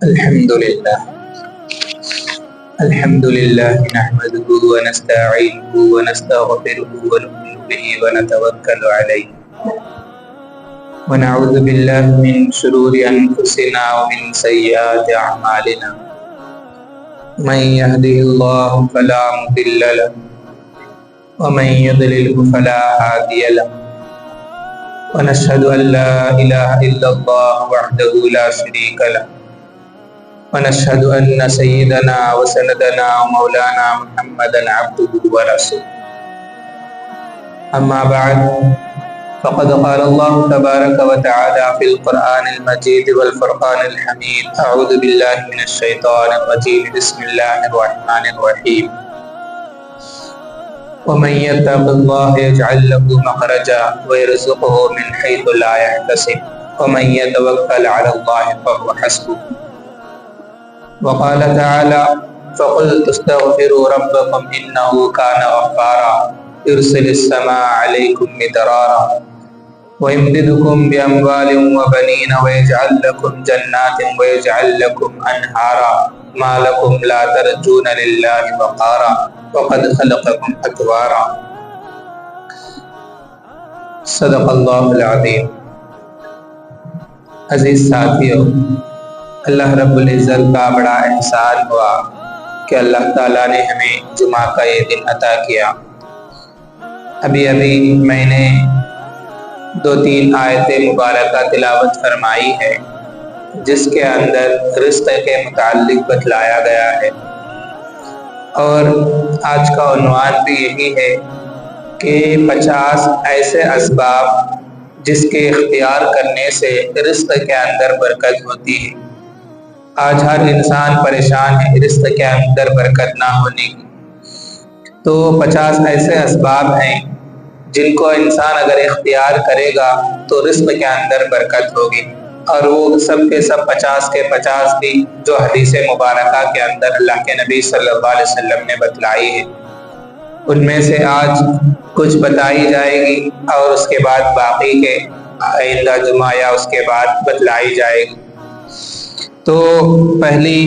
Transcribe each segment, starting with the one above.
الحمد لله نحمده ونستعينه ونستغفره ونؤمن به ونتوكل عليه ونعوذ بالله من شرور أنفسنا ومن سيئات أعمالنا من يهده الله فلا مضل له ومن يضلله فلا هادي له ونشهد أن لا إله إلا الله وحده لا شريك له ونشهد أن سيدنا وسندنا ومولانا محمدا عبده ورسوله أما بعد فقد قال الله تبارك وتعالى في القرآن المجيد والفرقان الحميد أعوذ بالله من الشيطان الرجيم بسم الله الرحمن الرحيم ومن يتق الله يجعل له مخرجا ويرزقه من حيث لا يحتسب ومن يتوكل على الله فهو حسبه وقال تعالى فقلت استغفروا ربكم إنه كان غفارا يرسل السماء عليكم مدرارا ويمددكم بأموال وبنين ويجعل لكم جنات ويجعل لكم أنهارا ما لكم لا ترجون لله وقارا وقد خلقكم أطوارا صدق اللہ العظیم۔ عزیز ساتھیو، اللہ رب العزت کا بڑا احسان ہوا کہ اللہ تعالیٰ نے ہمیں جمعہ کا یہ دن عطا کیا۔ ابھی میں نے 2-3 آیتیں مبارکہ تلاوت فرمائی ہے جس کے اندر رزق کے متعلق بتلایا گیا ہے، اور آج کا عنوان بھی یہی ہے کہ 50 ایسے اسباب جس کے اختیار کرنے سے رزق کے اندر برکت ہوتی ہے۔ آج ہر انسان پریشان ہے رزق کے اندر برکت نہ ہونے کی، تو 50 ایسے اسباب ہیں جن کو انسان اگر اختیار کرے گا تو رزق کے اندر برکت ہوگی، اور وہ سب کے سب 50 کے 50 بھی جو حدیث مبارکہ کے اندر اللہ کے نبی صلی اللہ علیہ وسلم نے بتلائی ہے، ان میں سے آج کچھ بتائی جائے گی اور اس کے بعد باقی کے آئندہ جمعہ یا اس کے بعد بتلائی جائے گی۔ تو پہلی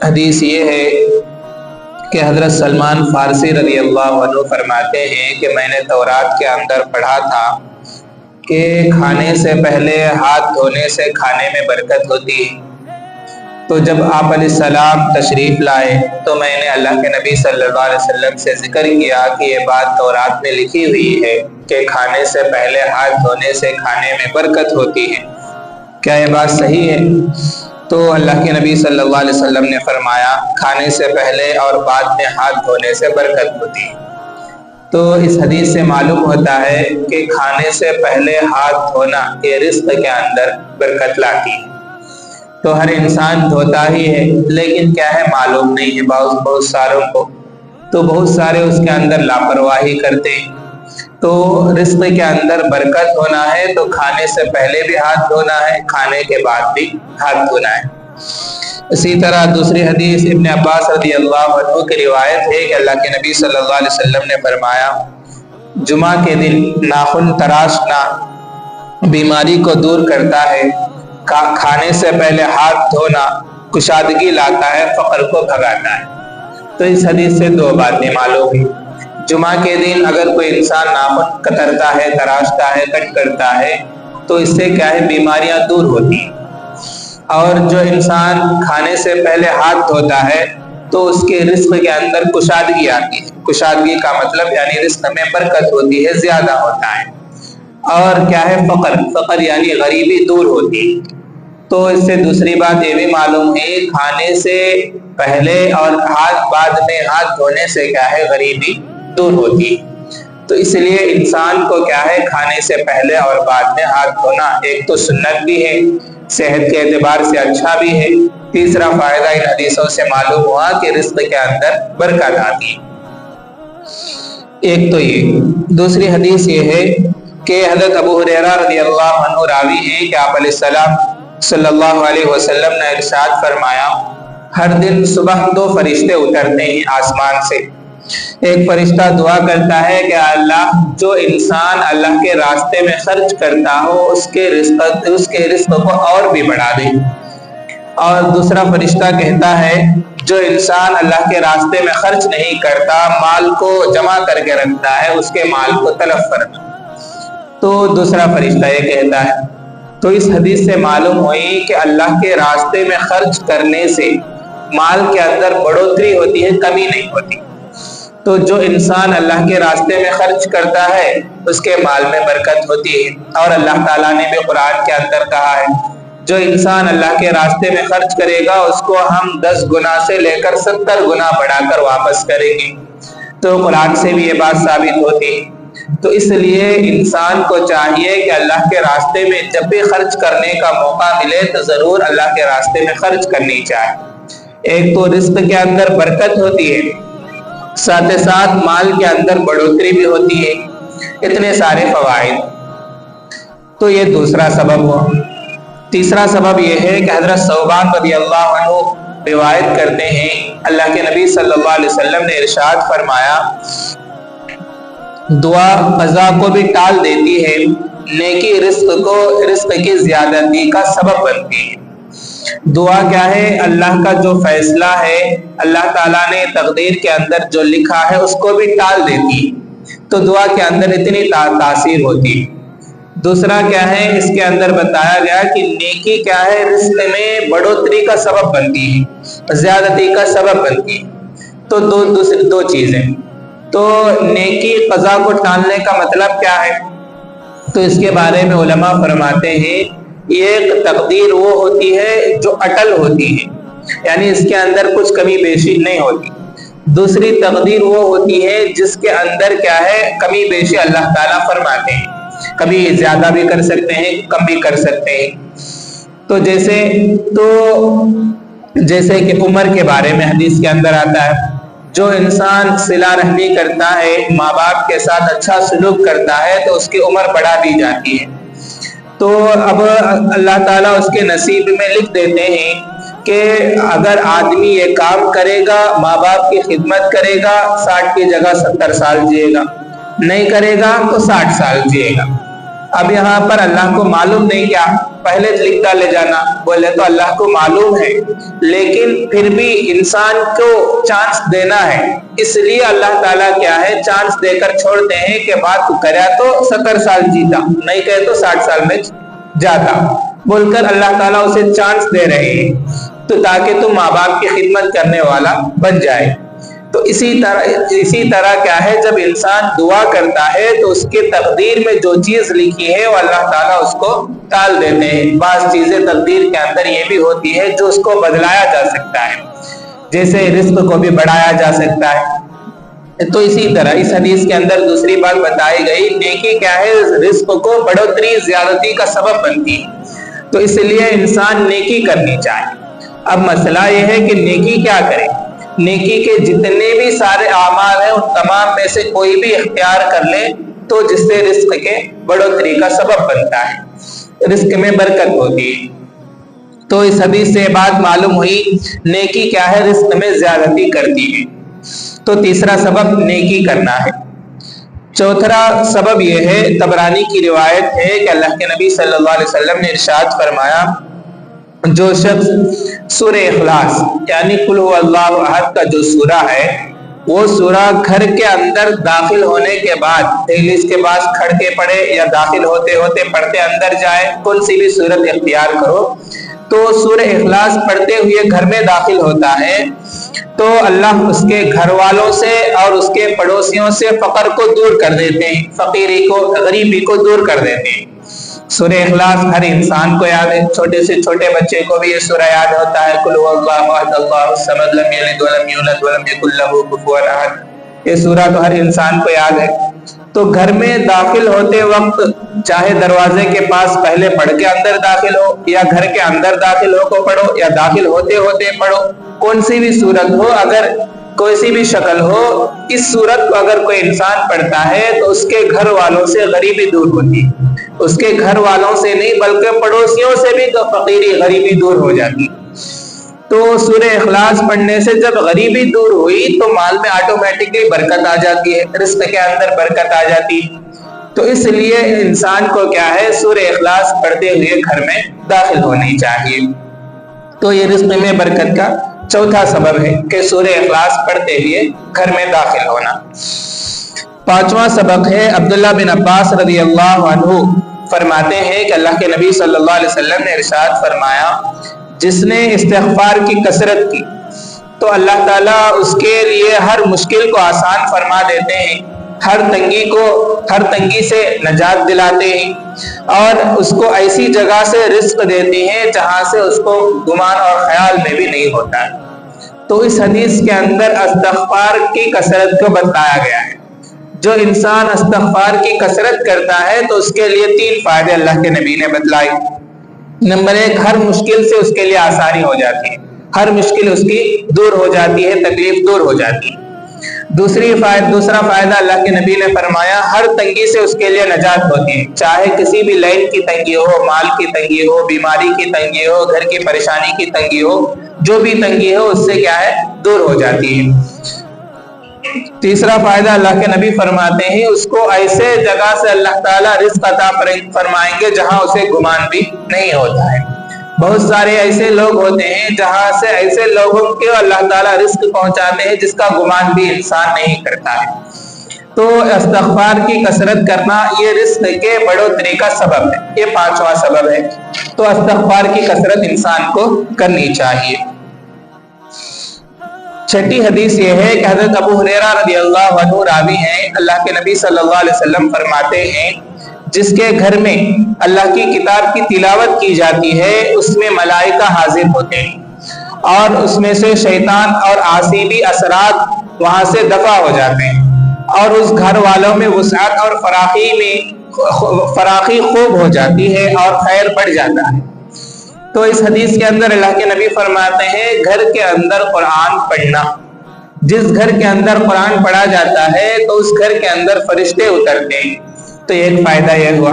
حدیث یہ ہے کہ حضرت سلمان فارسی رضی اللہ عنہ فرماتے ہیں کہ میں نے تورات کے اندر پڑھا تھا کہ کھانے سے پہلے ہاتھ دھونے سے کھانے میں برکت ہوتی ہے۔ تو جب آپ علیہ السلام تشریف لائے تو میں نے اللہ کے نبی صلی اللہ علیہ وسلم سے ذکر کیا کہ یہ بات تورات میں لکھی ہوئی ہے کہ کھانے سے پہلے ہاتھ دھونے سے کھانے میں برکت ہوتی ہے، کیا یہ بات صحیح ہے؟ تو اللہ کے نبی صلی اللہ علیہ وسلم نے فرمایا کھانے سے پہلے اور بعد میں ہاتھ دھونے سے برکت ہوتی ہے۔ تو اس حدیث سے معلوم ہوتا ہے کہ کھانے سے پہلے ہاتھ دھونا یہ رزق کے اندر برکت لاتی ہے۔ تو ہر انسان دھوتا ہی ہے، لیکن کیا ہے معلوم نہیں ہے بہت ساروں کو، تو بہت سارے اس کے اندر لاپرواہی کرتے ہیں۔ تو رزق کے اندر برکت ہونا ہے تو کھانے سے پہلے بھی ہاتھ دھونا ہے، کھانے کے بعد بھی ہاتھ دھونا ہے۔ اسی طرح دوسری حدیث ابن عباس رضی اللہ عنہ کی روایت ہے کہ اللہ کے نبی صلی اللہ علیہ وسلم نے فرمایا جمعہ کے دن ناخن تراشنا بیماری کو دور کرتا ہے، کھانے سے پہلے ہاتھ دھونا کشادگی لاتا ہے، فقر کو بھگاتا ہے۔ تو اس حدیث سے 2 باتیں معلوم ہیں۔ جمعہ کے دن اگر کوئی انسان ناخن کترتا ہے، تراشتا ہے، کٹ کرتا ہے تو اس سے کیا ہے بیماریاں دور ہوتی ہیں، اور جو انسان کھانے سے پہلے ہاتھ دھوتا ہے تو اس کے رزق کے اندر کشادگی آتی ہے۔ کشادگی کا مطلب یعنی رزق میں برکت ہوتی ہے، زیادہ ہوتا ہے، اور کیا ہے فقر یعنی غریبی دور ہوتی ہے۔ تو اس سے دوسری بات یہ بھی معلوم ہے کھانے سے پہلے اور بعد میں ہاتھ دھونے سے کیا ہے غریبی دور ہوتی ہے۔ تو اس لیے انسان کو کیا ہے کھانے سے پہلے اور بعد میں ہاتھ دھونا ایک تو سنت بھی ہے، صحت کے اعتبار سے اچھا بھی ہے، تیسرا فائدہ ان حدیثوں سے معلوم ہوا کہ رزق کے اندر برکت آتی ہے۔ ایک تو یہ، دوسری حدیث یہ ہے کہ حضرت ابو ہریرہ رضی اللہ عنہ راوی ہیں کہ آپ علیہ السلام صلی اللہ علیہ وسلم نے ارشاد فرمایا ہر دن صبح 2 فرشتے اترتے ہیں آسمان سے، ایک فرشتہ دعا کرتا ہے کہ اللہ جو انسان اللہ کے راستے میں خرچ کرتا ہو اس کے رزق کو اور بھی بڑھا دے، اور دوسرا فرشتہ کہتا ہے جو انسان اللہ کے راستے میں خرچ نہیں کرتا، مال کو جمع کر کے رکھتا ہے، اس کے مال کو تلف کرنا۔ تو دوسرا فرشتہ یہ کہتا ہے۔ تو اس حدیث سے معلوم ہوئی کہ اللہ کے راستے میں خرچ کرنے سے مال کے اندر بڑھوتری ہوتی ہے، کمی نہیں ہوتی۔ تو جو انسان اللہ کے راستے میں خرچ کرتا ہے اس کے مال میں برکت ہوتی ہے، اور اللہ تعالیٰ نے بھی قرآن کے اندر کہا ہے جو انسان اللہ کے راستے میں خرچ کرے گا اس کو ہم 10 گنا سے لے کر 70 گنا بڑھا کر واپس کریں گے۔ تو قرآن سے بھی یہ بات ثابت ہوتی ہے۔ تو اس لیے انسان کو چاہیے کہ اللہ کے راستے میں جب بھی خرچ کرنے کا موقع ملے تو ضرور اللہ کے راستے میں خرچ کرنی چاہیے۔ ایک تو رزق کے اندر برکت ہوتی ہے، ساتھ ساتھ مال کے اندر بڑھوتری بھی ہوتی ہے، اتنے سارے فوائد۔ تو یہ دوسرا سبب ہوا۔ تیسرا سبب یہ ہے کہ حضرت ثوبان رضی اللہ عنہ روایت کرتے ہیں اللہ کے نبی صلی اللہ علیہ وسلم نے ارشاد فرمایا دعا قضا کو بھی ٹال دیتی ہے، نیکی رزق کی زیادتی کا سبب بنتی ہے۔ دعا کیا ہے؟ اللہ کا جو فیصلہ ہے، اللہ تعالیٰ نے تقدیر کے اندر جو لکھا ہے اس کو بھی ٹال دیتی ہے۔ تو دعا کے اندر اتنی تاثیر ہوتی ہے۔ دوسرا کیا ہے؟ اس کے اندر بتایا گیا کہ نیکی کیا ہے؟ رزق میں بڑھوتری کا سبب بنتی ہے، زیادتی کا سبب بنتی ہے۔ تو دو چیزیں۔ تو نیکی قضا کو ٹالنے کا مطلب کیا ہے؟ تو اس کے بارے میں علماء فرماتے ہیں ایک تقدیر وہ ہوتی ہے جو اٹل ہوتی ہے، یعنی اس کے اندر کچھ کمی بیشی نہیں ہوتی۔ دوسری تقدیر وہ ہوتی ہے جس کے اندر کیا ہے؟ کمی بیشی اللہ تعالیٰ فرماتے ہیں، کبھی زیادہ بھی کر سکتے ہیں، کم بھی کر سکتے ہیں۔ تو جیسے کہ عمر کے بارے میں حدیث کے اندر آتا ہے جو انسان صلہ رحمی کرتا ہے، ماں باپ کے ساتھ اچھا سلوک کرتا ہے تو اس کی عمر بڑھا دی جاتی ہے۔ تو اب اللہ تعالیٰ اس کے نصیب میں لکھ دیتے ہیں کہ اگر آدمی یہ کام کرے گا، ماں باپ کی خدمت کرے گا، 60 کی جگہ 70 سال جیے گا، نہیں کرے گا تو 60 سال جیے گا۔ اب یہاں پر اللہ کو معلوم نہیں کیا پہلے لکھتا لے جانا، بولے تو اللہ کو معلوم ہے، لیکن پھر بھی انسان کو چانس دینا ہے، اس لیے اللہ تعالیٰ کیا ہے چانس دے کر چھوڑتے ہیں کہ بات کریا تو 70 سال جیتا، نہیں کہے تو 60 سال میں جاتا، بول کر اللہ تعالیٰ اسے چانس دے رہے ہیں تو تاکہ تم ماں باپ کی خدمت کرنے والا بن جائے۔ تو اسی طرح کیا ہے جب انسان دعا کرتا ہے تو اس کے تقدیر میں جو چیز لکھی ہے وہ اللہ تعالیٰ اس کو ٹال دیتے ہیں۔ بعض چیزیں تقدیر کے اندر یہ بھی ہوتی ہے جو اس کو بدلایا جا سکتا ہے، جیسے رزق کو بھی بڑھایا جا سکتا ہے۔ تو اسی طرح اس حدیث کے اندر دوسری بات بتائی گئی، نیکی کیا ہے؟ رزق کو بڑھوتری زیادتی کا سبب بنتی ہے، تو اس لیے انسان نیکی کرنی چاہیے۔ اب مسئلہ یہ ہے کہ نیکی کیا کرے؟ نیکی کے جتنے بھی سارے اعمال ہیں ان تمام میں سے کوئی بھی اختیار کر لے تو جس سے رزق کے بڑھوتری کا سبب بنتا ہے، رزق میں برکت ہوتی ہے۔ تو اس حدیث سے بات معلوم ہوئی نیکی کیا ہے؟ رزق میں زیادتی کرتی ہے۔ تو تیسرا سبب نیکی کرنا ہے۔ چوتھا سبب یہ ہے، طبرانی کی روایت ہے کہ اللہ کے نبی صلی اللہ علیہ وسلم نے ارشاد فرمایا جو شخص سورہ اخلاص یعنی قل هو اللہ احد کا جو سورہ ہے وہ سورہ گھر کے اندر داخل ہونے کے بعد دہلیز کے پاس کھڑ کے پڑھے یا داخل ہوتے ہوتے پڑھتے اندر جائے، کون سی بھی صورت اختیار کرو، تو سورہ اخلاص پڑھتے ہوئے گھر میں داخل ہوتا ہے تو اللہ اس کے گھر والوں سے اور اس کے پڑوسیوں سے فقر کو دور کر دیتے ہیں، فقیری کو، غریبی کو دور کر دیتے ہیں۔ سورہ اخلاص ہر انسان کو یاد ہے، چھوٹے سے چھوٹے بچے کو بھی یہ سورہ یاد ہوتا ہے، قل هو اللہ احد اللہ الصمد لم یلد ولم یولد ولم یکن لہ کفوا احد، یہ سورہ تو ہر انسان کو یاد ہے۔ تو گھر میں داخل ہوتے وقت چاہے دروازے کے پاس پہلے پڑھ کے اندر داخل ہو یا گھر کے اندر داخل ہو کو پڑھو یا داخل ہوتے ہوتے پڑھو، کون سی بھی صورت ہو، اگر کوئی سی بھی شکل ہو، اس صورت کو اگر کوئی انسان پڑھتا ہے تو اس کے گھر والوں سے غریبی دور ہوتی ہے، اس کے گھر والوں سے نہیں بلکہ پڑوسیوں سے بھی تو فقیری غریبی دور ہو جاتی۔ تو سورہ اخلاص پڑھنے سے جب غریبی دور ہوئی تو مال میں آٹومیٹکلی برکت آ جاتی ہے، رزق کے اندر برکت آ جاتی۔ تو اس لیے انسان کو کیا ہے سورہ اخلاص پڑھتے ہوئے گھر میں داخل ہونی چاہیے۔ तो ये रिस्क में बरकत का चौथा सबब है कि सूरह इखलास पढ़ते हुए घर में दाखिल होना। पांचवा सबक है, अब्दुल्लाह बिन अब्बास रज़ी अल्लाह अन्हु फरमाते हैं कि अल्लाह के नबी सल्लल्लाहु अलैहि वसल्लम ने इरशाद फरमाया, जिसने इस्तिग़फ़ार की कसरत की तो अल्लाह ताला उसके लिए हर मुश्किल को आसान फरमा देते हैं, हर तंगी से नजात दिलाते हैं और उसको ऐसी जगह से रिस्क देते हैं जहां से उसको गुमान और ख्याल में भी नहीं होता है। तो इस हदीस के अंदर इस्तिग़फ़ार की कसरत को बताया गया है। जो इंसान इस्तिग़फ़ार की कसरत करता है तो उसके लिए 3 फायदे अल्लाह के नबी ने बतलाए। नंबर 1, हर मुश्किल से उसके लिए आसानी हो जाती है, हर मुश्किल उसकी दूर हो जाती है, तकलीफ दूर हो जाती है। दूसरा फायदा अल्लाह के नबी ने फरमाया, हर तंगी से उसके लिए नजात होती है, चाहे किसी भी लाइन की तंगी हो, माल की तंगी हो, बीमारी की तंगी हो, घर की परेशानी की तंगी हो, जो भी तंगी हो उससे क्या है, दूर हो जाती है। तीसरा फायदा अल्लाह के नबी फरमाते हैं, उसको ऐसे जगह से अल्लाह ताला रिज़्क़ अता फरमाएंगे जहां उसे गुमान भी नहीं होता है। बहुत सारे ऐसे लोग होते हैं जहां से ऐसे लोगों को अल्लाह ताला रिस्क पहुंचाते हैं जिसका गुमान भी इंसान नहीं करता है। तो इस्तिग़फ़ार की कसरत करना ये रिस्क के बढ़ोतरी का सबब है, ये 5वां सबब है। तो इस्तिग़फ़ार की कसरत इंसान को करनी चाहिए। छठी हदीस ये है कि हज़रत अबू हुरैरा रज़ियल्लाहु अन्हु रावी हैं, अल्लाह के नबी सल्लल्लाहु अलैहि वसल्लम फरमाते हैं, जिसके घर में अल्लाह की किताब की तिलावत की जाती है उसमें मलाइका हाजिर होते हैं और उसमें से शैतान और आसीबी असरात वहां से दफा हो जाते हैं और उस घर वालों में वुसअत और फराखी खूब हो जाती है और खैर बढ़ जाता है। तो इस हदीस के अंदर अल्लाह के नबी फरमाते हैं, घर के अंदर कुरान पढ़ना, जिस घर के अंदर कुरान पढ़ा जाता है तो उस घर के अंदर फरिश्ते उतरते हैं। तो एक फायदा यह हुआ।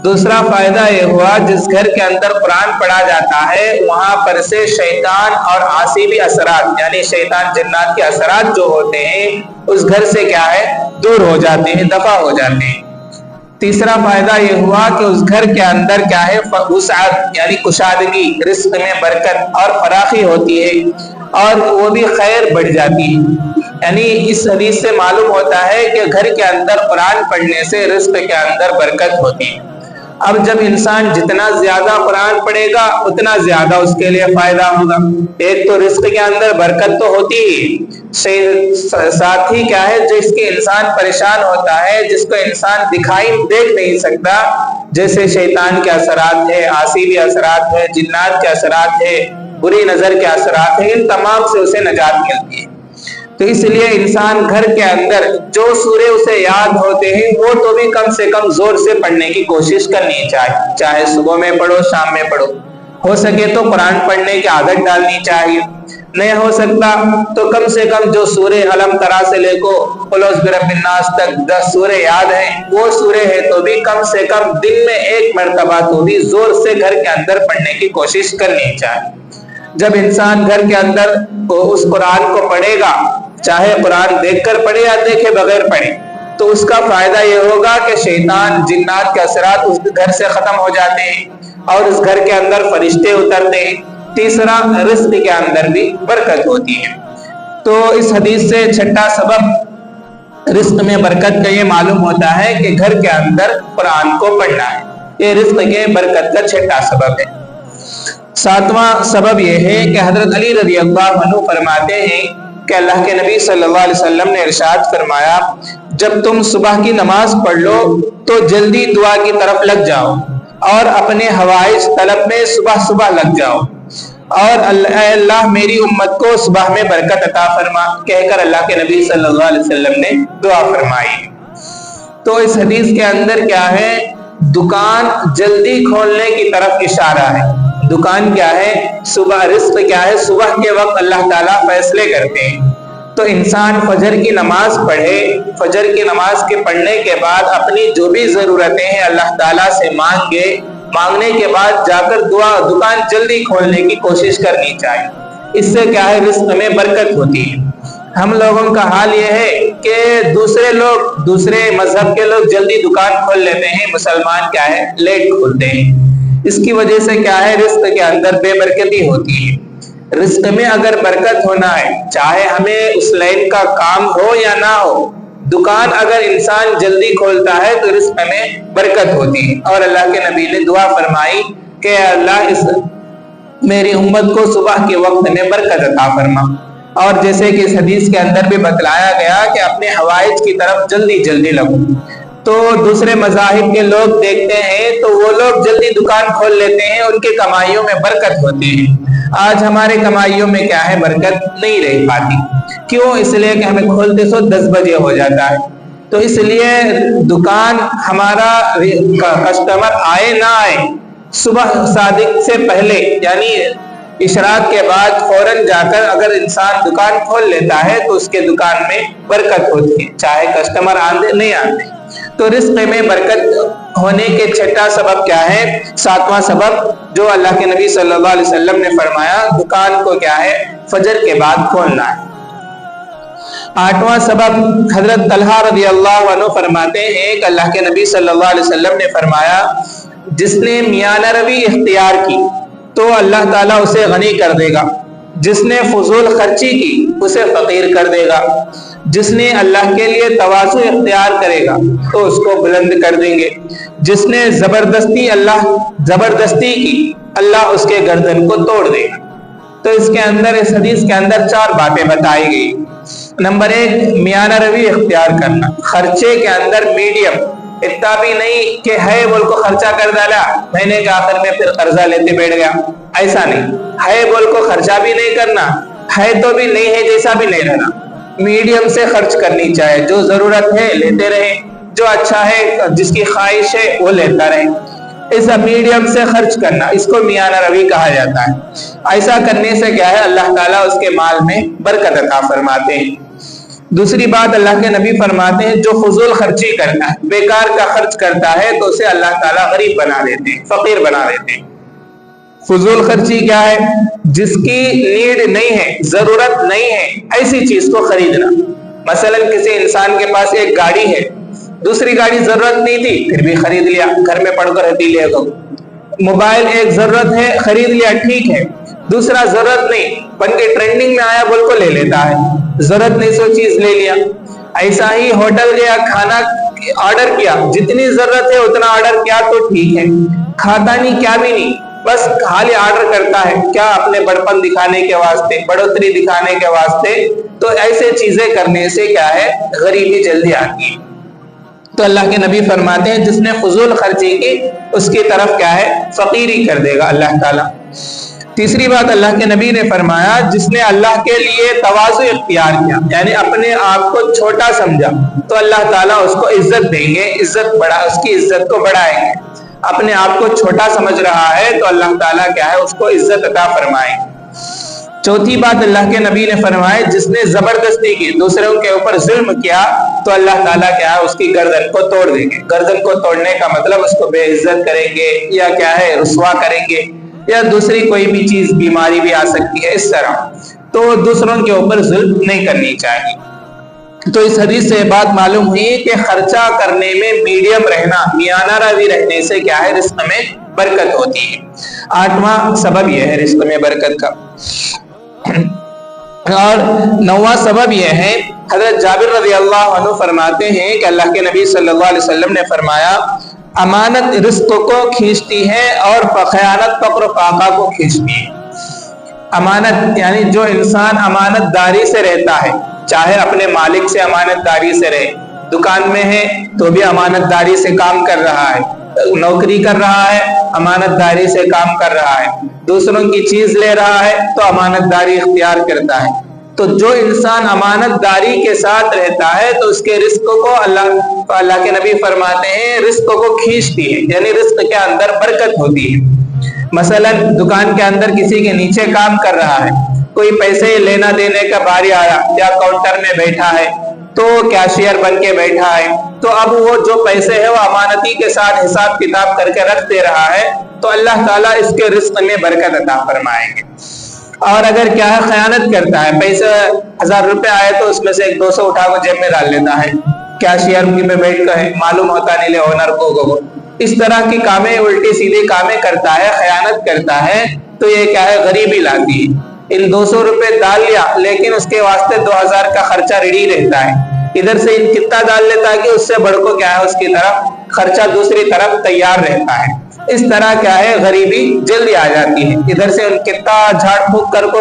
दूसरा फायदा यह हुआ, जिस घर के अंदर कुरान पढ़ा जाता है वहां पर से शैतान और आसीबी असरात यानी शैतान जिन्नात के असरात जो होते हैं उस घर से क्या है, दूर हो जाते हैं, दफा हो जाते हैं। तीसरा फायदा यह हुआ कि उस घर के अंदर क्या है, वुसअत यानी कुशादगी, रिस्क में बरकत और फराखी होती है और वो भी खैर बढ़ जाती है। यानी इस हदीस से मालूम होता है कि घर के अंदर कुरान पढ़ने से रिस्क के अंदर बरकत होती है। अब जब इंसान जितना ज्यादा कुरान पढ़ेगा उतना ज्यादा उसके लिए फायदा होगा। एक तो रिस्क के अंदर बरकत तो होती ही, साथ ही क्या है, जिसके इंसान परेशान होता है, जिसको इंसान देख नहीं सकता, जैसे शैतान के असरात है, आसीबी असरात है, जिन्नात के असरात है, बुरी नजर के असरात है, इन तमाम से उसे नजात मिलती है। तो इसलिए इंसान घर के अंदर जो सूरे उसे याद होते हैं वो तो भी कम से कम जोर से पढ़ने की कोशिश करनी चाहिए, चाहे सुबह में पढ़ो, शाम में पढ़ो। हो सके तो कुरान पढ़ने की आदत डालनी चाहिए, नहीं हो सकता तो कम से कम जो सूरे अलम तरा से लेको कुल औज़ बिरब्बिन नास तक 10 सूरे याद हैं, वो सूरे है तो भी कम से कम दिन में 1 मरतबा तो भी जोर से घर के अंदर पढ़ने की कोशिश करनी चाहिए। जब इंसान घर के अंदर उस कुरान को पढ़ेगा, चाहे कुरान देखकर पढ़े या देखे बगैर पढ़े, तो उसका फायदा यह होगा कि शैतान जिन्नात के असरात उस घर से खत्म हो जाते हैं और उस घर के अंदर फरिश्ते उतरते हैं। तीसरा, रिस्क के अंदर भी बरकत होती है। तो इस हदीस से छठा सबब रिस्क में बरकत का ये मालूम होता है कि घर के अंदर कुरान को पढ़ना है, ये रिस्क के बरकत का छठा सबब है। सातवां सबब यह है कि हजरत अली रज़ियल्लाहु अन्हु फरमाते हैं कि अल्लाह के नबी सल्लल्लाहु अलैहि वसल्लम ने इरशाद फरमाया, जब तुम सुबह की नमाज पढ़ लो तो जल्दी दुआ की तरफ लग जाओ और अपने हवाइज तलब में सुबह सुबह लग जाओ और अल्लाह मेरी उम्मत को सुबह में बरकत अता फरमा, कहकर अल्लाह के नबी सल्लल्लाहु अलैहि वसल्लम ने दुआ फरमाई। तो इस हदीस के अंदर क्या है, दुकान जल्दी खोलने की तरफ इशारा है। दुकान क्या है, सुबह, रिस्क क्या है, सुबह के वक्त अल्लाह ताला फैसले करते हैं। तो इंसान फजर की नमाज पढ़े, फजर की नमाज के पढ़ने के बाद अपनी जो भी जरूरतें हैं अल्लाह ताला से मांगने के बाद जाकर दुकान जल्दी खोलने की कोशिश करनी चाहिए। इससे क्या है, रिस्क में बरकत होती है। हम लोगों का हाल यह है कि दूसरे मजहब के लोग जल्दी दुकान खोल लेते हैं, मुसलमान क्या है, लेट खोलते हैं। اس کی وجہ سے کیا ہے، رزق کے اندر بے برکتی ہوتی ہے۔ رزق میں اگر برکت ہونا ہے، چاہے ہمیں اس لائن کا کام ہو یا نہ ہو، دکان اگر انسان جلدی کھولتا ہے تو رزق میں برکت ہوتی ہے۔ اور اللہ کے نبی نے دعا فرمائی کہ اللہ اس میری امت کو صبح کے وقت میں برکت عطا فرما۔ اور جیسے کہ اس حدیث کے اندر بھی بتلایا گیا کہ اپنے حوائج کی طرف جلدی جلدی لگو۔ تو دوسرے مذاہب کے لوگ دیکھتے ہیں تو وہ لوگ جلدی دکان کھول لیتے ہیں، ان کی کمائیوں میں برکت ہوتی ہے۔ آج ہمارے کمائیوں میں کیا ہے، برکت نہیں رہ پاتی۔ کیوں؟ اس لیے کہ ہمیں کھولتے سو 10 بجے ہو جاتا ہے۔ تو اس لیے دکان ہمارا کسٹمر آئے نہ آئے، صبح صادق سے پہلے یعنی اشراق کے بعد فوراً جا کر اگر انسان دکان کھول لیتا ہے تو اس کے دکان میں برکت ہوتی ہے، چاہے کسٹمر آندے نہیں آندے۔ تو رزق میں برکت ہونے کے چھٹا سبب کیا ہے، 7واں سبب جو اللہ کے نبی صلی اللہ علیہ وسلم نے فرمایا، دکان کو کیا ہے، فجر کے بعد کھولنا ہے۔ 8واں سبب حضرت طلحہ رضی اللہ عنہ فرماتے ہیں کہ اللہ کے نبی صلی اللہ علیہ وسلم نے فرمایا، جس نے میانہ روی اختیار کی تو اللہ تعالیٰ اسے غنی کر دے گا، جس نے فضول خرچی کی اسے فقیر کر دے گا، جس نے اللہ کے لیے تواضع اختیار کرے گا تو اس کو بلند کر دیں گے، جس نے زبردستی کی اللہ اس کے گردن کو توڑ دے گا۔ تو اس حدیث کے اندر 4 باتیں بتائی گئی۔ نمبر 1، میانہ روی اختیار کرنا، خرچے کے اندر میڈیم، اتنا بھی نہیں کہ ہے بول کو خرچہ کر ڈالا، مہینے کے آخر میں پھر قرضہ لیتے بیٹھ گیا، ایسا نہیں۔ ہے بول کو خرچہ بھی نہیں کرنا، ہے تو بھی نہیں ہے جیسا بھی نہیں رہنا، میڈیم سے خرچ کرنی چاہے، جو ضرورت ہے لیتے رہے، جو اچھا ہے جس کی خواہش ہے وہ لیتا رہے، ایسا میڈیم سے خرچ کرنا، اس کو میانہ روی کہا جاتا ہے۔ ایسا کرنے سے کیا ہے، اللہ تعالیٰ اس کے مال میں برکت عطا فرماتے ہیں۔ دوسری بات اللہ کے نبی فرماتے ہیں، جو فضول خرچی کرتا ہے، بیکار کا خرچ کرتا ہے تو اسے اللہ تعالیٰ غریب بنا دیتے ہیں، فقیر بنا دیتے ہیں۔ فضول خرچی کیا ہے، جس کی نیڈ نہیں ہے، ضرورت نہیں ہے، ایسی چیز کو خریدنا۔ مثلا کسی انسان کے پاس ایک گاڑی ہے، دوسری گاڑی ضرورت نہیں تھی پھر بھی خرید لیا، گھر میں پڑھ کر رہتی لے گا۔ موبائل ایک ضرورت ہے، خرید لیا، ٹھیک ہے، دوسرا ضرورت نہیں، بن کے ٹرینڈنگ میں آیا بول کو لے لیتا ہے، ضرورت نہیں سو چیز لے لیا۔ ایسا ہی ہوٹل گیا، کھانا آرڈر کیا، جتنی ضرورت ہے اتنا آرڈر کیا تو ٹھیک ہے، کھاتا نہیں، کیا بھی نہیں، بس خالی آرڈر کرتا ہے، کیا اپنے بڑپن دکھانے کے واسطے، بڑھوتری دکھانے کے واسطے۔ تو ایسے چیزیں کرنے سے کیا ہے، غریبی جلدی آتی ہے۔ تو اللہ کے نبی فرماتے ہیں، جس نے فضول خرچی کی اس کی طرف کیا ہے، فقیری کر دے گا اللہ تعالیٰ۔ تیسری بات اللہ کے نبی نے فرمایا، جس نے اللہ کے لیے تواضع اختیار کیا، یعنی اپنے آپ کو چھوٹا سمجھا تو اللہ تعالیٰ اس کو عزت دیں گے، اس کی عزت کو بڑھائیں گے۔ اپنے آپ کو چھوٹا سمجھ رہا ہے تو اللہ تعالیٰ کیا ہے، اس کو عزت عطا فرمائیں گے۔ چوتھی بات اللہ کے نبی نے فرمایا، جس نے زبردستی کی، دوسروں کے اوپر ظلم کیا تو اللہ تعالیٰ کیا ہے، اس کی گردن کو توڑ دیں گے۔ گردن کو توڑنے کا مطلب اس کو بے عزت کریں گے، یا کیا ہے، رسوا کریں گے، یا دوسری کوئی بھی چیز، بیماری بھی آ سکتی ہے اس طرح۔ تو دوسروں کے اوپر ظلم نہیں کرنی چاہیے۔ تو اس حدیث سے بات معلوم ہوئی کہ خرچہ کرنے میں میڈیم رہنا، میانہ روی رہنے سے کیا ہے، رزق میں برکت ہوتی ہے۔ 8واں سبب یہ ہے رزق میں برکت کا۔ اور 9واں سبب یہ ہے، حضرت جابر رضی اللہ عنہ فرماتے ہیں کہ اللہ کے نبی صلی اللہ علیہ وسلم نے فرمایا، امانت رزق کو کھینچتی ہے اور خیانت فقر و فاقہ کو کھینچتی ہے۔ امانت یعنی جو انسان امانت داری سے رہتا ہے، چاہے اپنے مالک سے امانت داری سے رہے، دکان میں ہے تو بھی امانت داری سے کام کر رہا ہے، نوکری کر رہا ہے، امانت داری سے کام کر رہا ہے، دوسروں کی چیز لے رہا ہے تو امانت داری اختیار کرتا ہے۔ تو جو انسان امانت داری کے ساتھ رہتا ہے تو اس کے رزق کو اللہ کے نبی فرماتے ہیں، رزق کو کھینچتی ہے، یعنی رزق کے اندر برکت ہوتی ہے۔ مثلا دکان کے اندر کسی کے نیچے کام کر رہا ہے، کوئی پیسے لینا دینے کا باری آیا، یا کاؤنٹر میں بیٹھا ہے تو کیشیئر بن کے بیٹھا ہے، تو اب وہ جو پیسے ہے وہ امانتی کے ساتھ حساب کتاب کر کے رکھ دے رہا ہے تو اللہ تعالیٰ اس کے رزق میں برکت عطا فرمائیں گے۔ اور اگر کیا ہے، خیانت کرتا ہے، پیسے 1000 روپے آئے تو اس میں سے 200 اٹھا کو جیب میں ڈال لیتا ہے، کیشیئر میں بیٹھ کر معلوم ہوتا نہیں لے اونر کو इस तरह की कामें, उल्टी सीधी कामें करता है, खयानत करता है, तो ये क्या है, गरीबी लाती है। इन 200 रुपए डाल लिया, लेकिन उसके वास्ते 2000 का खर्चा रेडी रहता है। इधर से इन कितना डाल लेता है कि उससे बढ़ को क्या है, उसकी तरफ खर्चा दूसरी तरफ तैयार रहता है। इस तरह क्या है, गरीबी जल्दी आ जाती है। इधर से कितना झाड़ फूक कर को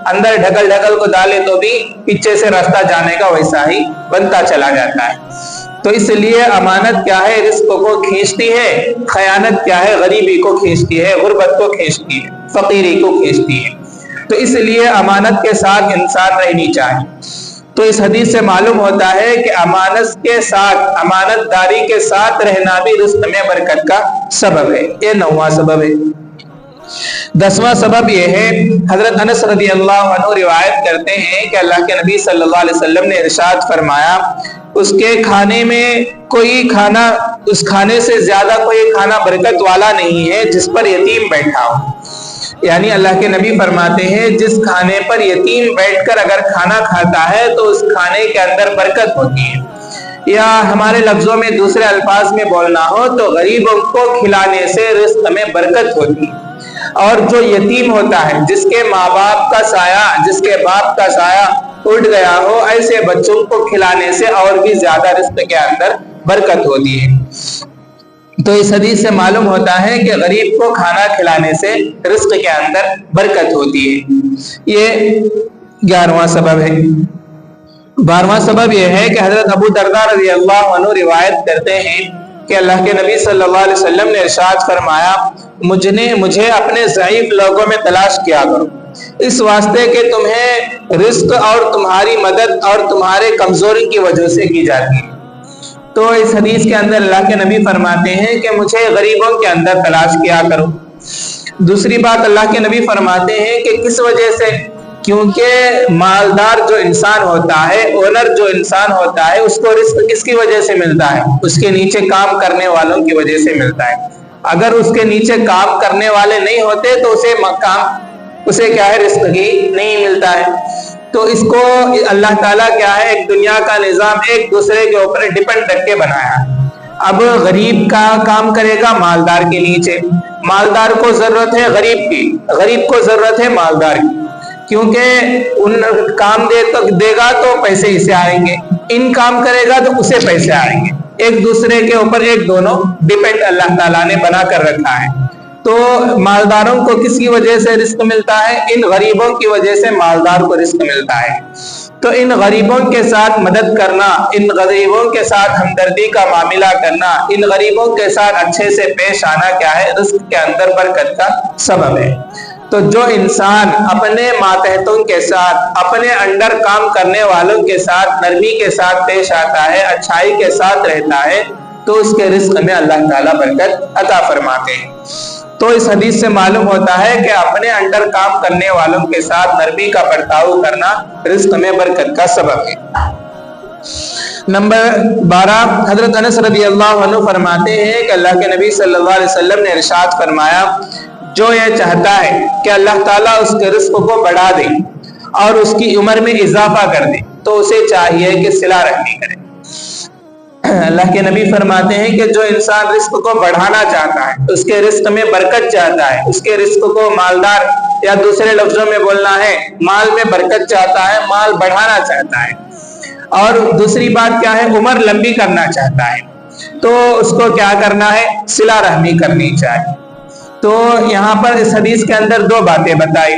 अंदर ढकल ढकल को डाले तो भी पीछे से रास्ता जाने का वैसा ही बनता चला जाता है। तो इसलिए अमानत क्या है, रिस्क को खींचती है, खयानत क्या है, गरीबी को खींचती है, गुर्बत को खींचती है, फकीरी को खींचती है। तो इसलिए अमानत के साथ इंसान रहनी चाहिए। तो इस हदीस से मालूम होता है कि अमानत के साथ, अमानतदारी के साथ रहना भी रिस्क में बरकत का सबब है। ये 9वां सबब है। 10वां सबब यह है, हजरत अनस रज़ी अल्लाह अन्हु रिवायत करते हैं कि अल्लाह के नबी सल्लल्लाहु अलैहि वसल्लम ने इरशाद फरमाया, उसके खाने में कोई खाना, उस खाने से ज्यादा कोई खाना बरकत वाला नहीं है जिस पर यतीम बैठा हो। यानी अल्लाह के नबी फरमाते हैं, जिस खाने पर यतीम बैठकर अगर खाना खाता है तो उस खाने के अंदर बरकत होती है। या हमारे लफ्जों में, दूसरे अल्फाज में बोलना हो तो गरीबों को खिलाने से रिस्क में बरकत होती है। और जो यतीम होता है, जिसके माँ बाप का साया, जिसके बाप का साया उड़ गया हो, ऐसे बच्चों को खिलाने से और भी ज्यादा रिस्क के अंदर बरकत होती है। तो इस हदीस से मालूम होता है कि गरीब को खाना खिलाने से रिस्क के अंदर बरकत होती है। ये 11वां सबब है। 12वां सबब यह है कि हजरत अबू दरदा रज़ी अल्लाह अन्हु रिवायत करते हैं कि अल्लाह के नबी सल्लल्लाहु अलैहि वसल्लम ने इरशाद फरमाया, मुझे अपने ज़ईफ लोगों में तलाश किया करो, इस वास्ते कि तुम्हें रिस्क और तुम्हारी मदद और तुम्हारे कमजोरी की वजह से की जाती है। तो इस हदीस के अंदर अल्लाह के नबी फरमाते हैं कि मुझे गरीबों के अंदर तलाश किया करो। दूसरी बात अल्लाह के नबी फरमाते हैं कि किस वजह से, क्योंकि मालदार जो इंसान होता है, ओनर जो इंसान होता है, उसको रिस्क किसकी वजह से मिलता है, उसके नीचे काम करने वालों की वजह से मिलता है। अगर उसके नीचे काम करने वाले नहीं होते तो उसे क्या है, रिस्क ही नहीं मिलता है। तो इसको अल्लाह ताला क्या है, एक दुनिया का निजाम एक दूसरे के ऊपर डिपेंड करके बनाया। अब गरीब का काम करेगा मालदार के नीचे, मालदार को जरूरत है गरीब की, गरीब को जरूरत है मालदार की, क्योंकि उन काम देगा तो पैसे इसे आएंगे, इन काम करेगा तो उसे पैसे आएंगे। एक दूसरे के ऊपर एक दोनों डिपेंड अल्लाह ताला ने बना कर रखा है। तो मालदारों को किसकी वजह से रिस्क मिलता है, इन गरीबों की वजह से मालदार को रिस्क मिलता है। तो इन गरीबों के साथ मदद करना, इन गरीबों के साथ हमदर्दी का मामला करना, इन गरीबों के साथ अच्छे से पेश आना क्या है, रिस्क के अंदर बरकत का सबब है। तो जो इंसान अपने मातहतों के साथ, अपने अंडर काम करने वालों के साथ नरमी के साथ पेश आता है, अच्छाई के साथ रहता है, तो उसके रिस्क में अल्लाह ताला बरकत अता फरमाते हैं। तो इस हदीस से मालूम होता है कि अपने अंडर काम करने वालों के साथ नरमी का बर्ताव करना रिस्क में बरकत का सबब है। नंबर 12, हजरत अनस रज़ी अल्लाह अन्हु फरमाते हैं कि अल्लाह के नबी सल्लल्लाहु अलैहि वसल्लम ने इरशाद फरमाया, जो ये चाहता है कि अल्लाह ताला उसके रिस्क को बढ़ा दे और उसकी उम्र में इजाफा कर दे, तो उसे चाहिए कि सिला रहमी करे। अल्लाह के नबी फरमाते हैं कि जो इंसान रिस्क को बढ़ाना चाहता है, उसके रिस्क में बरकत चाहता है, उसके रिस्क को मालदार, या दूसरे लफ्जों में बोलना है माल में बरकत चाहता है, माल बढ़ाना चाहता है, और दूसरी बात क्या है, उम्र लंबी करना चाहता है, तो उसको क्या करना है, सिला रहमी करनी चाहिए। तो यहाँ पर इस हदीस के अंदर 2 बातें बताई।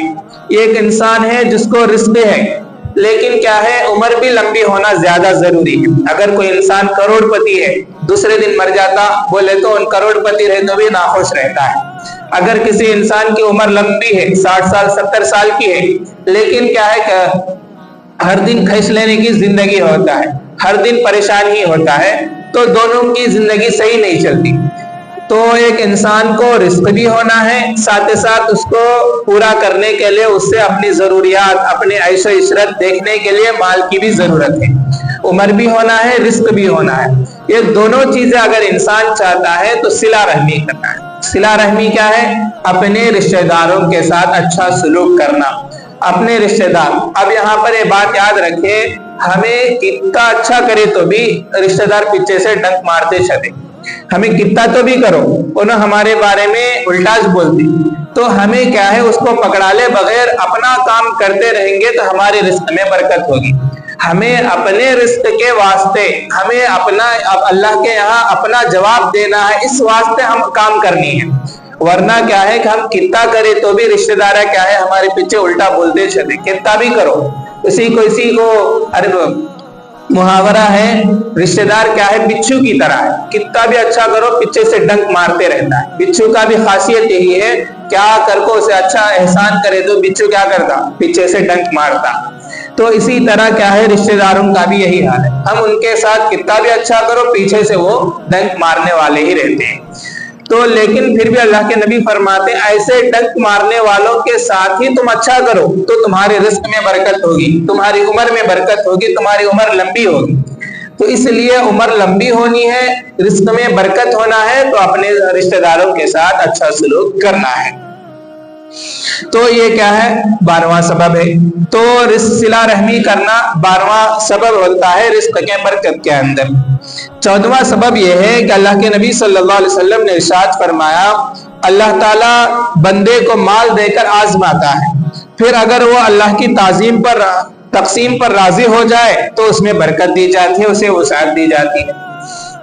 एक इंसान है जिसको रिस्क है, लेकिन क्या है, उम्र भी लंबी होना ज्यादा जरूरी है। अगर कोई इंसान करोड़पति है, दूसरे दिन मर जाता, बोले तो उन करोड़पति रहे तो भी नाखुश रहता है। अगर किसी इंसान की उम्र लंबी है, 60 साल 70 साल की है, लेकिन क्या है कि हर दिन खैस लेने की जिंदगी होता है, हर दिन परेशान ही होता है, तो दोनों की जिंदगी सही नहीं चलती। तो एक इंसान को रिस्क भी होना है, साथ ही साथ उसको पूरा करने के लिए उससे अपनी जरूरियात, अपने ऐशो इशरत देखने के लिए माल की भी जरूरत है। उम्र भी होना है, रिस्क भी होना है। ये दोनों चीजें अगर इंसान चाहता है तो सिला रहमी करना है। सिला रहमी क्या है, अपने रिश्तेदारों के साथ अच्छा सलूक करना, अपने रिश्तेदार। अब यहाँ पर ये बात याद रखें, हमें कितना अच्छा करे तो भी रिश्तेदार पीछे से डंक मारते चले, हमें कितना तो भी करो, उन्हें हमारे बारे में उल्टा बोलते, तो हमें क्या है उसको पकड़ा ले बगैर अपना काम करते रहेंगे तो हमारे रिस्क में बरकत होगी। हमें अपने रिस्क के वास्ते हमें अपना अल्लाह के यहाँ अपना जवाब देना है, इस वास्ते हम काम करनी है। वरना क्या है कि हम कितना करें तो भी रिश्तेदार क्या है हमारे पीछे उल्टा बोलते चले, कितना भी करो। इसी को अरे मुहावरा है, रिश्तेदार क्या है बिच्छू की तरह है, कितना भी अच्छा करो पीछे से डंक मारते रहता है। बिच्छू का भी खासियत यही है, क्या कर को उसे अच्छा एहसान करे तो बिच्छू क्या करता, पीछे से डंक मारता। तो इसी तरह क्या है रिश्तेदारों का भी यही हाल है, हम उनके साथ कितना भी अच्छा करो पीछे से वो डंक मारने वाले ही रहते हैं। तो लेकिन फिर भी अल्लाह के नबी फरमाते हैं ऐसे डंक मारने वालों के साथ ही तुम अच्छा करो तो तुम्हारे रिस्क में बरकत होगी, तुम्हारी उम्र में बरकत होगी, तुम्हारी उम्र लंबी होगी। तो इसलिए उम्र लंबी होनी है, रिस्क में बरकत होना है, तो अपने रिश्तेदारों के साथ अच्छा सलूक करना है। तो ये क्या है 12वां सबब है। तो सिला रहमी करना 12वां सबब होता है रिस्क के बरकत के अंदर। 14वां सबब यह है कि अल्लाह के नबी सल्लल्लाहु अलैहि वसल्लम ने इरशाद फरमाया, अल्लाह ताला बंदे को माल देकर आजमाता है, फिर अगर वो अल्लाह की तकसीम पर राजी हो जाए तो उसमें बरकत दी जाती है, उसे वसाअत दी जाती है।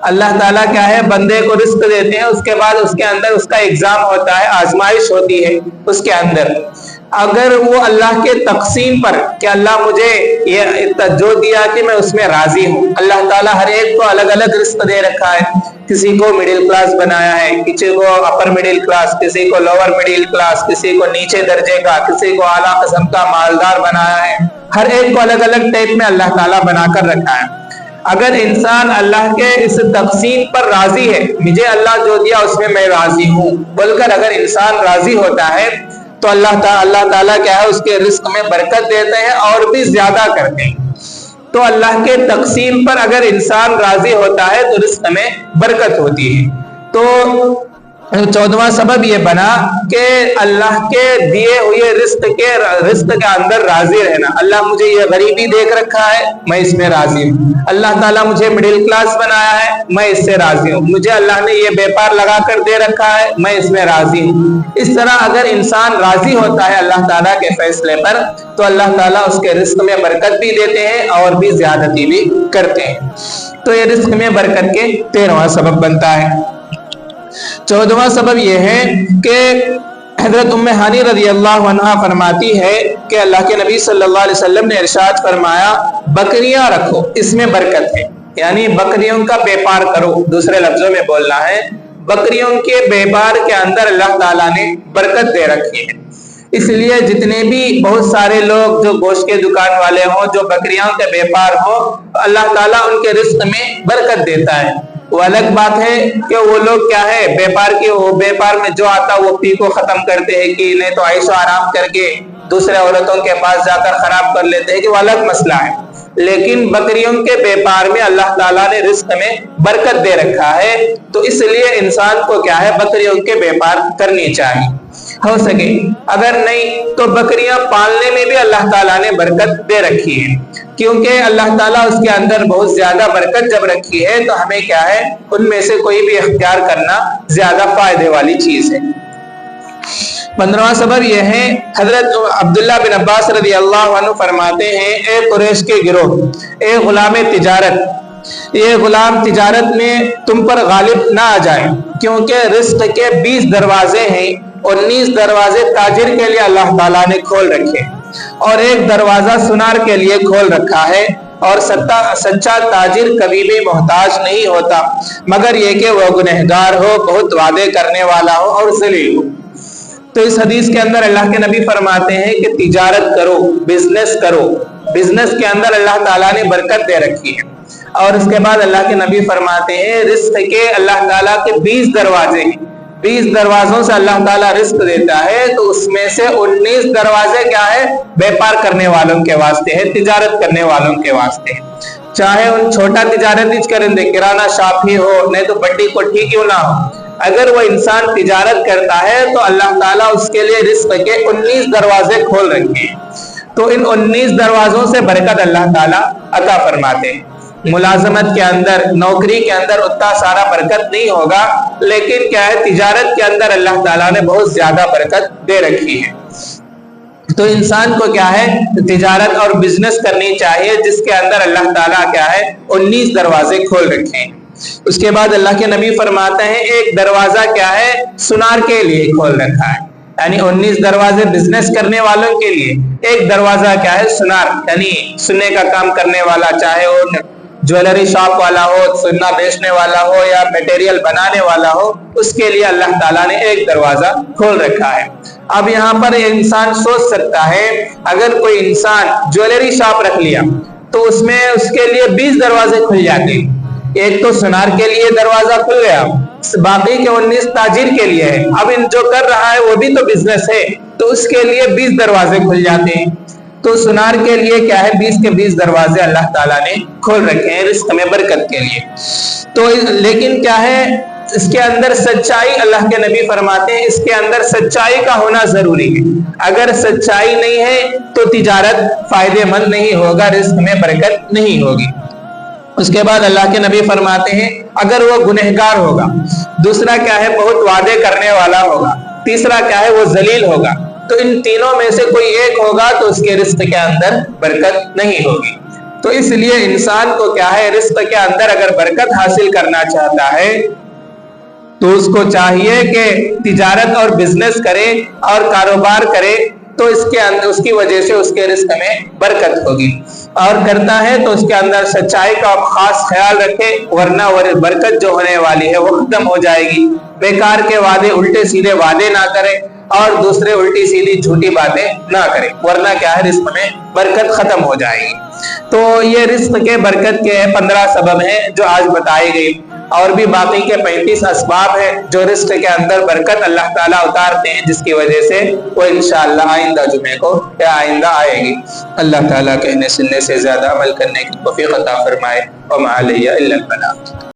अल्लाह ताला क्या है बंदे को रिस्क देते हैं, उसके बाद उसके अंदर उसका एग्जाम होता है, आजमाइश होती है उसके अंदर। अगर वो अल्लाह के तकसीम पर कि अल्लाह मुझे ये जो दिया कि मैं उसमें राजी हूँ, अल्लाह ताला हर एक को अलग अलग रिस्क दे रखा है, किसी को मिडिल क्लास बनाया है, किसी को अपर मिडिल क्लास, किसी को लोअर मिडिल क्लास, किसी को नीचे दर्जे का, किसी को आला किस्म का मालदार बनाया है। हर एक को अलग अलग टाइप में अल्लाह ताला बनाकर रखा है। अगर इंसान अल्लाह के इस तकसीम पर राजी है, मुझे अल्लाह जो दिया उसमें मैं राजी हूँ बोलकर अगर इंसान राजी होता है तो अल्लाह ताला क्या है उसके रिस्क में बरकत देते हैं और भी ज्यादा करते हैं। तो अल्लाह के तकसीम पर अगर इंसान राजी होता है तो रिस्क में बरकत होती है। तो 14वां सबब ये बना कि अल्लाह के दिए हुए रिस्क के अंदर राजी रहना। अल्लाह मुझे ये गरीबी देख रखा है, मैं इसमें राजी हूँ। अल्लाह ताला मुझे मिडिल क्लास बनाया है, मैं इससे राजी हूँ। मुझे अल्लाह ने ये व्यापार लगा कर दे रखा है, मैं इसमें राजी हूँ। इस तरह अगर इंसान राजी होता है अल्लाह ताला के फैसले पर तो अल्लाह ताला उसके रिस्क में बरकत भी देते हैं और भी ज्यादती भी करते हैं। तो ये रिस्क में बरकत के 13वां सबब बनता है। 14वां सबब यह है कि हजरत उम्मे हानी रज़ी अल्लाह अन्हा फरमाती है कि अल्लाह के नबी सल्लल्लाहु अलैहि वसल्लम ने इरशाद फरमाया, बकरियां रखो इसमें बरकत है, यानी बकरियों का व्यापार करो। दूसरे लफ्जों में बोलना है बकरियों के व्यापार के अंदर अल्लाह ताला ने बरकत दे रखी है। इसलिए जितने भी बहुत सारे लोग जो गोश्त के दुकान वाले हों, जो बकरियों के व्यापार हो, अल्लाह ताला उनके रिस्क में बरकत देता है। वो अलग बात है कि वो लोग क्या है व्यापार में जो आता वो पी को खत्म करते हैं कि नहीं तो ऐशो आराम करके दूसरे औरतों के पास जाकर खराब कर लेते हैं, कि वो अलग मसला है। लेकिन बकरियों के व्यापार में अल्लाह ताला ने रिस्क में बरकत दे रखा है, तो इसलिए इंसान को क्या है बकरियों के व्यापार करनी चाहिए हो सके। अगर नहीं तो बकरियां पालने में भी अल्लाह ताला ने बरकत दे रखी है, क्योंकि अल्लाह ताला उसके अंदर बहुत ज्यादा बरकत जब रखी है तो हमें क्या है उनमें से कोई भी इख्तियार करना ज्यादा फायदे वाली चीज है। 15वां सबब यह है, हजरत अब्दुल्ला बिन अब्बास रज़ी अल्लाह अन्हु फरमाते हैं, ए कुरैश के गिरोह, ए गुलाम तिजारत, ये गुलाम तिजारत में तुम पर गालिब ना आ जाए, क्योंकि रिस्क के 20 दरवाजे हैं, 19 दरवाजे ताजिर के लिए अल्लाह ताला ने खोल रखे और एक दरवाजा सुनार के लिए खोल रखा है। और सच्चा ताजिर कभी भी मोहताज नहीं होता, मगर ये कि वह गुनहगार हो, बहुत वादे करने वाला हो और ज़लील हो। तो इस हदीस के अंदर अल्लाह के नबी फरमाते हैं कि तिजारत करो, बिजनेस करो। बिजनेस के अंदर अल्लाह ताला ने बरकत दे रखी है। और उसके बाद अल्लाह के नबी फरमाते हैं रिस्क के अल्लाह ताला के 20 दरवाजे हैं, 20 दरवाजों से अल्लाह ताला रिस्क देता है, तो उसमें से 19 दरवाजे क्या है व्यापार करने वालों के वास्ते है, तिजारत करने वालों के वास्ते है। चाहे उन छोटा तिजारत ही करें दे, किराना शॉप ही हो, नहीं तो बड्डी कोठी क्यों ना हो, अगर वो इंसान तिजारत करता है तो अल्लाह ताला उसके लिए रिस्क के 19 दरवाजे खोल रखे हैं। तो इन 19 दरवाजों से बरकत अल्लाह ताला अता फरमाते हैं। मुलाजमत के अंदर, नौकरी के अंदर उतना सारा बरकत नहीं होगा, लेकिन क्या है तिजारत के अंदर अल्लाह ताला ने बहुत ज्यादा बरकत दे रखी है। तो इंसान को क्या है तिजारत और बिजनेस करनी चाहिए जिसके अंदर अल्लाह ताला क्या है 19 दरवाजे खोल रखे हैं। उसके बाद अल्लाह के नबी फरमाते हैं एक दरवाजा क्या है सुनार के लिए खोल रखा है, यानी 19 दरवाजे बिजनेस करने वालों के लिए, एक दरवाजा क्या है सुनार, यानी सुनने का काम करने वाला, चाहे वो ज्वेलरी शॉप वाला हो, सुन्ना बेचने वाला हो या मटेरियल बनाने वाला हो, उसके लिए अल्लाह ताला ने एक दरवाजा खोल रखा है। अब यहाँ पर इंसान सोच सकता है अगर कोई इंसान ज्वेलरी शॉप रख लिया तो उसमें उसके लिए 20 दरवाजे खुल जाते, एक तो सुनार के लिए दरवाजा खुल गया, बाकी के 19 ताजिर के लिए है। अब इन जो कर रहा है वो भी तो बिजनेस है, तो उसके लिए 20 दरवाजे खुल जाते हैं। तो सुनार के लिए क्या है 20 के 20 दरवाजे अल्लाह ताला ने खोल रखे हैं रिस्क में बरकत के लिए। तो लेकिन क्या है इसके अंदर सच्चाई, अल्लाह के नबी फरमाते हैं इसके अंदर सच्चाई का होना जरूरी है। अगर सच्चाई नहीं है तो तिजारत फायदेमंद नहीं होगा, रिस्क में बरकत नहीं होगी। उसके बाद अल्लाह के नबी फरमाते हैं अगर वो गुनहगार होगा, दूसरा क्या है बहुत वादे करने वाला होगा, तीसरा क्या है वो जलील होगा, तो इन तीनों में से कोई एक होगा तो उसके रिस्क के अंदर बरकत नहीं होगी। तो इसलिए इंसान को क्या है रिस्क के अंदर अगर बरकत हासिल करना चाहता है तो उसको चाहिए कि तिजारत और बिजनेस करे और कारोबार करे, तो इसके अंदर उसकी वजह से उसके रिस्क में बरकत होगी। और करता है तो उसके अंदर सच्चाई का खास ख्याल रखे, वरना बरकत जो होने वाली है वो खत्म हो जाएगी। बेकार के वादे, उल्टे सीधे वादे ना करे और दूसरे उल्टी सीधी झूठी बातें ना करे, वरना क्या है रिस्क में बरकत खत्म हो जाएगी। तो ये रिस्क के बरकत के 15 सबब हैं जो आज बताई गई, और भी बाकी के 35 असबाब हैं जो रिस्क के अंदर बरकत अल्लाह ताला उतारते हैं, जिसकी वजह से वो इंशाअल्लाह आइंदा जुमे को या आइंदा आएगी। अल्लाह ताला कहने सुनने से ज्यादा अमल करने की तौफीक अता फरमाए। व मा अलैया इल्लल बलाग।